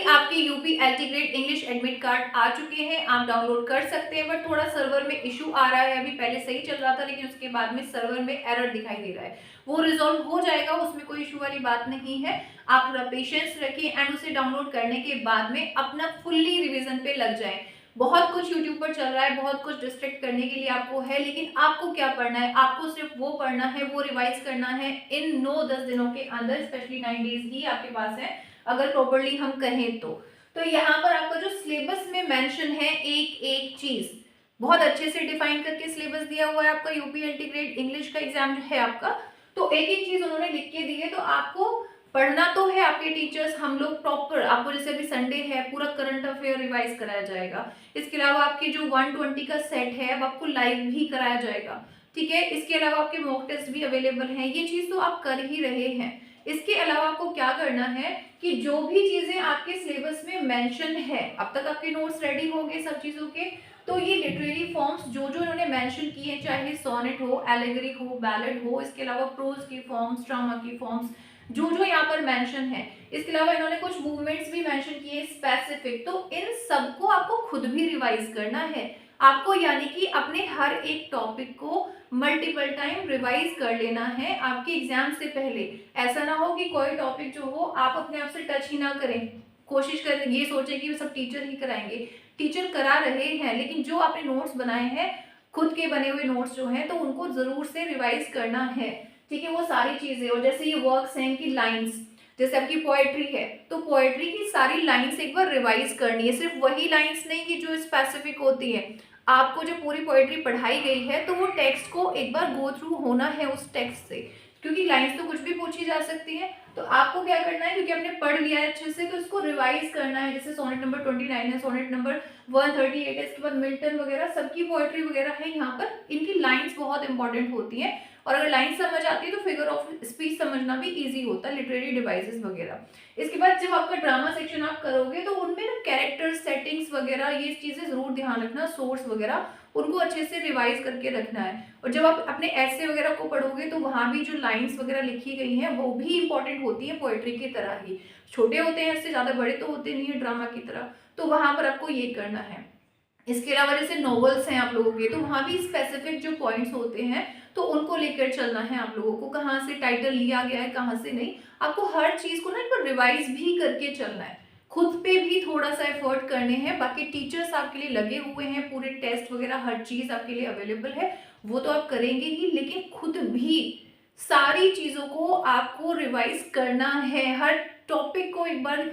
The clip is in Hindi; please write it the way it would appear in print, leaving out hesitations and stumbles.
आपके UP LT grade English admit card आ चुके हैं, आप डाउनलोड कर सकते हैं। बट थोड़ा सर्वर में इशू आ रहा है, अभी पहले सही चल रहा था लेकिन उसके बाद में सर्वर में एरर दिखाई दे रहा है। वो रिजॉल्व हो जाएगा, उसमें कोई इशू वाली बात नहीं है। आप थोड़ा पेशेंस रखिए एंड उसे डाउनलोड करने के बाद में अपना फुल्ली रिविजन पे लग जाए। बहुत कुछ यूट्यूब पर चल रहा है, बहुत कुछ डिस्ट्रैक्ट करने के लिए आपको है, लेकिन आपको क्या पढ़ना है? आपको सिर्फ वो पढ़ना है, वो रिवाइज करना है इन 9-10 दिनों के अंदर, स्पेशली 9 डेज ही आपके पास है अगर प्रॉपरली हम कहें तो यहाँ पर आपका जो सिलेबस में मेंशन है, एक एक चीज बहुत अच्छे से डिफाइन करके सिलेबस दिया हुआ है आपका। यूपी एलटी ग्रेड इंग्लिश का एग्जाम जो है आपका, तो एक एक चीज उन्होंने लिख के दी है, तो आपको पढ़ना तो है। आपके टीचर्स, हम लोग प्रॉपर आपको, जैसे अभी संडे है, पूरा करंट अफेयर रिवाइज कराया जाएगा। इसके अलावा आपके जो 120 का सेट है अब आपको लाइव भी कराया जाएगा, ठीक है। इसके अलावा आपके मॉक टेस्ट भी अवेलेबल हैं, ये चीज तो आप कर ही रहे हैं। इसके अलावा आपको क्या करना है कि जो भी चीजें आपके सिलेबस में मेंशन है, अब तक आपके नोट्स रेडी हो गए सब चीजों के, तो ये लिटरेरी फॉर्म्स जो जो इन्होंने मेंशन किए हैं, चाहे सोनेट हो, एलेगरिक हो, बैलेड हो, इसके अलावा प्रोज की फॉर्म्स, ड्रामा की फॉर्म्स, जो जो यहाँ पर मेंशन है। इसके अलावा इन्होंने कुछ मूवमेंट्स भी मेंशन किए स्पेसिफिक, तो इन सबको आपको खुद भी रिवाइज करना है। आपको यानी कि अपने हर एक टॉपिक को मल्टीपल टाइम रिवाइज कर लेना है आपके एग्जाम से पहले। ऐसा ना हो कि कोई टॉपिक जो हो आप अपने आप से टच ही ना करें, कोशिश करें ये सोचें कि सब टीचर ही कराएंगे। टीचर करा रहे हैं, लेकिन जो आपने नोट्स बनाए हैं, खुद के बने हुए नोट्स जो हैं, तो उनको जरूर से रिवाइज करना है, ठीक है। वो सारी चीजें, और जैसे ये वर्क्स हैं कि लाइन्स, जैसे आपकी पोएट्री है तो पोएट्री की सारी लाइन्स एक बार रिवाइज करनी है। सिर्फ वही लाइन्स नहीं कि जो स्पेसिफिक होती है, आपको जो पूरी पोएट्री पढ़ाई गई है तो वो टेक्स्ट को एक बार गो थ्रू होना है उस टेक्स्ट से, क्योंकि लाइन्स तो कुछ भी पूछी जा सकती है। तो आपको क्या करना है, क्योंकि आपने पढ़ लिया है अच्छे से, तो इसको रिवाइज करना है। जैसे सोनेट नंबर 29 है, सोनेट नंबर 138 है, इसके बाद मिल्टन वगैरह सबकी पोएट्री वगैरह है यहाँ पर, इनकी लाइन्स बहुत इंपॉर्टेंट होती हैं। और अगर लाइन समझ आती है तो फिगर ऑफ स्पीच समझना भी इजी होता है, लिटरेरी डिवाइसेस वगैरह। इसके बाद जब आपका ड्रामा सेक्शन आप करोगे तो उनमें ना कैरेक्टर सेटिंग्स वगैरह ये चीजें जरूर ध्यान रखना, सोर्स वगैरह उनको अच्छे से रिवाइज करके रखना है। और जब आप अपने ऐसे वगैरह को पढ़ोगे तो वहां भी जो लाइन्स वगैरह लिखी गई हैं वो भी इंपॉर्टेंट होती है पोएट्री की तरह ही। छोटे होते हैं, इससे ज्यादा बड़े तो होते नहीं है ड्रामा की तरह, तो वहां पर आपको ये करना है। इसके अलावा जैसे नॉवेल्स हैं आप लोगों के, तो वहां भी स्पेसिफिक जो पॉइंट्स होते हैं तो उनको लेकर चलना है आप लोगों को, कहाँ से टाइटल लिया गया है कहाँ से नहीं। आपको हर चीज को ना एक बार रिवाइज भी करके चलना है, खुद पे भी थोड़ा सा एफर्ट करने हैं। बाकी टीचर्स आपके लिए लगे हुए हैं, पूरे टेस्ट वगैरह हर चीज आपके लिए अवेलेबल है, वो तो आप करेंगे ही, लेकिन खुद भी सारी चीजों को आपको रिवाइज करना है, हर टॉपिक को एक बार